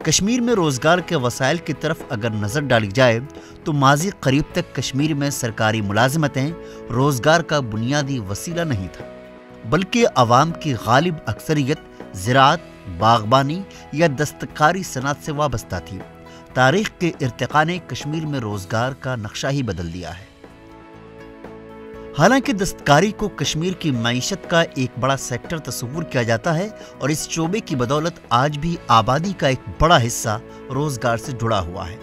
کشمیر میں روزگار کے وسائل کی طرف اگر نظر ڈالی جائے تو ماضی قریب تک کشمیر میں سرکاری ملازمتیں روزگار کا بنیادی وسیلہ نہیں تھا، بلکہ عوام کی غالب اکثریت زراعت، باغبانی یا دستکاری صنعت سے وابستہ تھی۔ تاریخ کے ارتقاء نے کشمیر میں روزگار کا نقشہ ہی بدل دیا ہے۔ حالانکہ دستکاری کو کشمیر کی معیشت کا ایک بڑا سیکٹر تصور کیا جاتا ہے اور اس شعبے کی بدولت آج بھی آبادی کا ایک بڑا حصہ روزگار سے جڑا ہوا ہے۔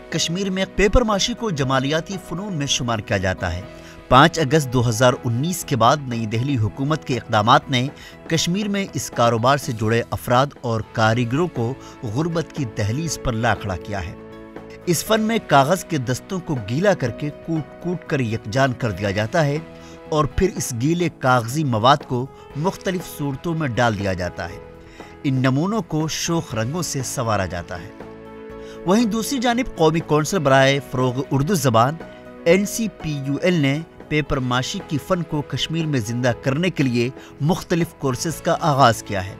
کشمیر میں پیپر ماشی کو جمالیاتی فنون میں شمار کیا جاتا ہے۔ 5 اگست 2019 کے بعد نئی دہلی حکومت کے اقدامات نے کشمیر میں اس کاروبار سے جڑے افراد اور کاریگروں کو غربت کی دہلیز پر لا کھڑا کیا ہے۔ اس فن میں کاغذ کے دستوں کو گیلا کر کے کوٹ کر یکجان کر دیا جاتا ہے اور پھر اس گیلے کاغذی مواد کو مختلف صورتوں میں ڈال دیا جاتا ہے۔ ان نمونوں کو شوخ رنگوں سے سنوارا جاتا ہے۔ وہیں دوسری جانب قومی کونسل برائے فروغ اردو زبان NCPUL نے پیپر ماشی کی فن کو کشمیر میں زندہ کرنے کے لیے مختلف کورسز کا آغاز کیا ہے۔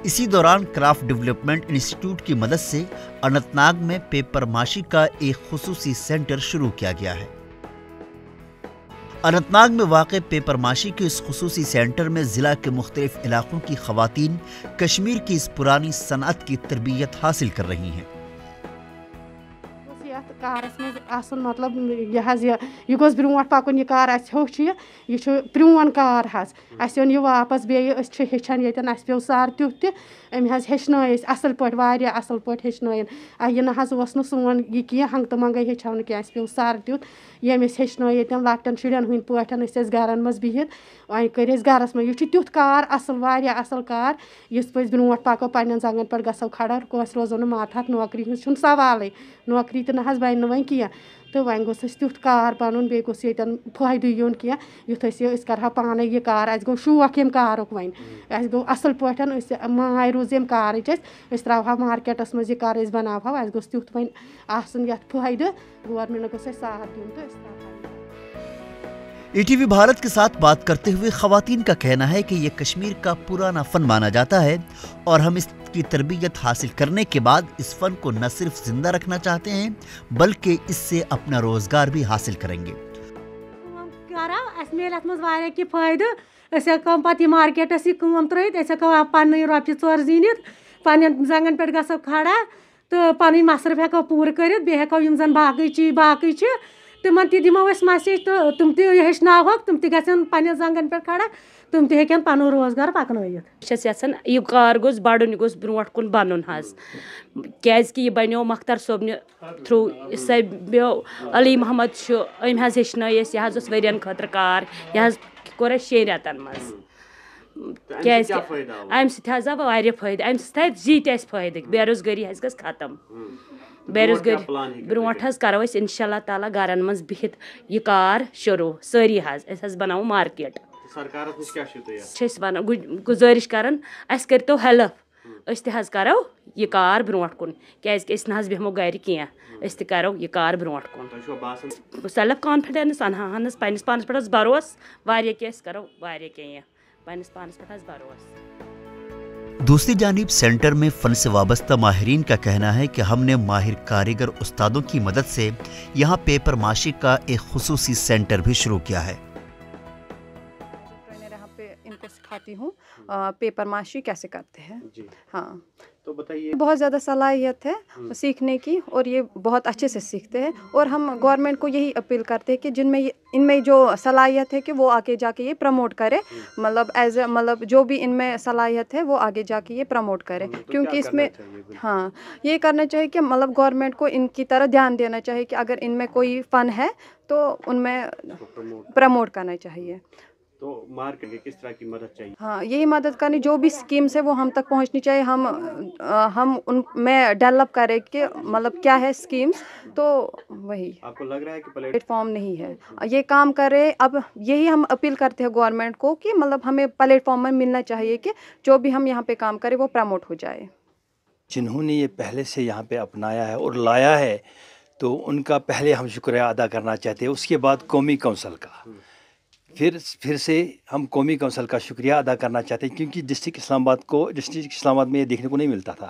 اسی دوران کرافٹ ڈیولپمنٹ انسٹیٹیوٹ کی مدد سے اننت ناگ میں پیپر ماشی کا ایک خصوصی سینٹر شروع کیا گیا ہے۔ اننت ناگ میں واقع پیپر ماشی کے اس خصوصی سینٹر میں ضلع کے مختلف علاقوں کی خواتین کشمیر کی اس پرانی صنعت کی تربیت حاصل کر رہی ہیں۔ کارس مز مطلب یہ گوس برونٹ پکن، یہ کار ہیوچ یہ پرون کار اس اون یہ واپس بیس ہیچان یتن اس پیو سر تیت تہ ام ہیچن اصل پہ واریاہ اصل پہ ہیچن یہ نہ اوس سون یہ کی ہنگ تو منگے ہیچو کی اس پیو سر تیت یم ہیچن یتن لکٹن شرین ہند پہ گرن مز بہت وی کر گرس مز یہ تیت کار اصل واریاہ اصل کار اس پہ برونٹ پکو پنن زنگن پہ گھو کھڑا کس روزو ماتحت نوکری ہند سوالے نوکری تو نہ بن نہ کی تو وۄنۍ گوٚژھ اَسہِ تیُتھ کار بنُن بیٚیہِ گوٚژھ ییٚتٮ۪ن فٲیدٕ یُن کینٛہہ یُتھ أسۍ کَرٕہاو پانَے یہِ کار اَسہِ گوٚو شوق ییٚمہِ کارُک وۄنۍ اَسہِ گوٚو اَصٕل پٲٹھۍ أسۍ ماے روٗز ییٚمہِ کارٕچ أسۍ ترٛاوہاو مارکیٹَس منٛز یہِ کار أسۍ بَناوہاو اَسہِ گوٚژھ تیُتھ وۄنۍ آسُن یَتھ فٲیدٕ گورمٮ۪نٛٹ گوٚژھ اَسہِ ساتھ دیُن تہٕ أسۍ ترٛاوہاو۔ ETV بھارت کے ساتھ بات کرتے ہوئے خواتین کا کہنا ہے کہ یہ کشمیر کا پرانا فن مانا جاتا ہے اور ہم اس کی تربیت حاصل کرنے کے بعد اس فن کو نہ صرف زندہ رکھنا چاہتے ہیں بلکہ اس سے اپنا روزگار بھی حاصل کریں گے۔ مارکیٹس یہ ترت پن رۄپیہِ 4 زیٖنِتھ پنن زنگن پہ گھو کھڑا تو پن مصرف ہیکو پور کرت بیٚیہِ ہیکو یم زن باقٕے چھ تمن تہِ دمو أسۍ مسیج تو تم تہِ ہیٚچھناوہوکھ تم تہِ گژھن پننٮ۪ن زنگن پہ کھڑا تم تہِ ہیٚکن پنُن روزگار پکنٲیِتھ۔ بہٕ چھَس یژھان یہِ کار گوٚژھ بڑُن، یہِ گوٚژھ برونٛٹھ کُن بنُن حظ کیازکہِ یہِ بنیو مختر صٲبنہِ تھروٗ صٲبیو علی محمد چھُ أمۍ حظ ہیٚچھنٲے أسۍ یہِ حظ اوس ؤرین خٲطرٕ کار یہِ حظ کوٚر اَسہِ 6 رٮ۪تن منٛز کیازکہِ امہِ سۭتۍ حظ آو واریاہ فٲیدٕ امہِ سۭتۍ آے زیٖٹھۍ اَسہِ فٲیدٕ بے روزگٲری حظ گٔژھ ختم بے روزگٲری برونٛٹھ حظ کرو أسۍ انشاء اللہ تعالیٰ گرن منٛز بِہِتھ یہِ کار شروٗع سٲری حظ أسۍ حظ بناوو مارکیٹ چھِ أسۍ ونان گُزٲرِش کران اَسہِ کٔرتو ہیلپ أسۍ تہِ حظ کرو یہِ کار برونٛٹھ کُن کیازکہِ أسۍ نہ حظ بیٚہمو گرِ کینٛہہ أسۍ تہِ کرو یہِ کار برونٛٹھ کُن سیلف کانفیڈینس انہان حظ پننس پانس پٮ۪ٹھ حظ بروس واریاہ کینٛہہ أسۍ کرو واریاہ کینٛہہ پننس پانس پٮ۪ٹھ حظ بروس۔ دوسری جانب سینٹر میں فن سے وابستہ ماہرین کا کہنا ہے کہ ہم نے ماہر کاریگر استادوں کی مدد سے یہاں پیپر ماشی کا ایک خصوصی سینٹر بھی شروع کیا ہے۔ میں یہاں پہ ان کو سکھاتی ہوں پیپر ماشی کیسے کرتے ہیں۔ ہاں تو بتائیے بہت زیادہ صلاحیت ہے سیکھنے کی اور یہ بہت اچھے سے سیکھتے ہیں اور ہم گورنمنٹ کو یہی اپیل کرتے ہیں کہ ان میں جو صلاحیت ہے کہ وہ آگے جا کے یہ پروموٹ کرے مطلب جو بھی ان میں صلاحیت ہے وہ آگے جا کے یہ پروموٹ کرے کیونکہ اس میں ہاں یہ کرنا چاہیے کہ مطلب گورنمنٹ کو ان کی طرح دھیان دینا چاہیے کہ اگر ان میں کوئی فن ہے تو ان میں پروموٹ کرنا چاہیے۔ تو مارکیٹ میں کس طرح کی مدد چاہیے؟ ہاں یہی مدد کرنی جو بھی اسکیمس ہے وہ ہم تک پہنچنی چاہیے ہم ان میں ڈیولپ کریں کہ مطلب کیا ہے اسکیمس تو وہی آپ کو لگ رہا ہے کہ پلیٹ فارم نہیں ہے یہ کام کرے اب یہی ہم اپیل کرتے ہیں گورنمنٹ کو کہ مطلب ہمیں پلیٹ فارم میں ملنا چاہیے کہ جو بھی ہم یہاں پہ کام کریں وہ پروموٹ ہو جائے۔ جنہوں نے یہ پہلے سے یہاں پہ اپنایا ہے اور لایا ہے تو ان کا پہلے ہم شکریہ ادا کرنا چاہتے ہیں، اس کے بعد قومی کونسل کا پھر سے ہم قومی کونسل کا شکریہ ادا کرنا چاہتے ہیں کیونکہ ڈسٹرکٹ اسلام آباد میں یہ دیکھنے کو نہیں ملتا تھا